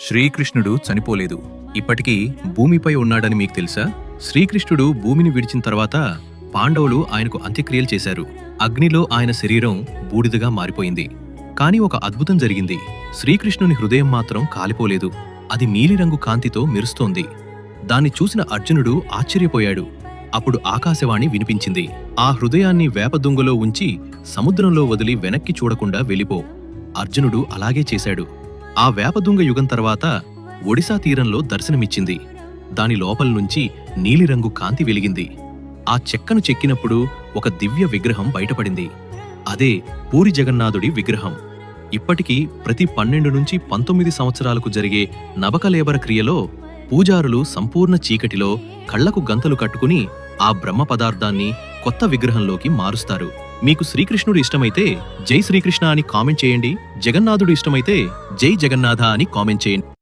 శ్రీకృష్ణుడు చనిపోలేదు. ఇప్పటికీ భూమిపై ఉన్నాడని మీకు తెలుసా? శ్రీకృష్ణుడు భూమిని విడిచిన తర్వాత పాండవులు ఆయనకు అంత్యక్రియలు చేశారు. అగ్నిలో ఆయన శరీరం బూడిదగా మారిపోయింది. కాని ఒక అద్భుతం జరిగింది. శ్రీకృష్ణుని హృదయం మాత్రం కాలిపోలేదు. అది నీలిరంగు కాంతితో మెరుస్తోంది. దాన్ని చూసిన అర్జునుడు ఆశ్చర్యపోయాడు. అప్పుడు ఆకాశవాణి వినిపించింది. ఆ హృదయాన్ని వేపదుంగలో ఉంచి సముద్రంలో వదిలి వెనక్కి చూడకుండా వెళ్ళిపో. అర్జునుడు అలాగే చేశాడు. ఆ వేపదుంగ యుగం తర్వాత ఒడిశా తీరంలో దర్శనమిచ్చింది. దాని లోపల్నుంచి నీలిరంగు కాంతి వెలిగింది. ఆ చెక్కను చెక్కినప్పుడు ఒక దివ్య విగ్రహం బయటపడింది. అదే పూరి జగన్నాథుడి విగ్రహం. ఇప్పటికీ ప్రతి 12 నుంచి 19 సంవత్సరాలకు జరిగే నవకలేబర క్రియలో పూజారులు సంపూర్ణ చీకటిలో కళ్లకు గంతలు కట్టుకుని ఆ బ్రహ్మ పదార్థాన్ని కొత్త విగ్రహంలోకి మారుస్తారు. మీకు శ్రీకృష్ణుడు ఇష్టమైతే జై శ్రీకృష్ణ అని కామెంట్ చేయండి. జగన్నాథుడు ఇష్టమైతే జై జగన్నాథ అని కామెంట్ చేయండి.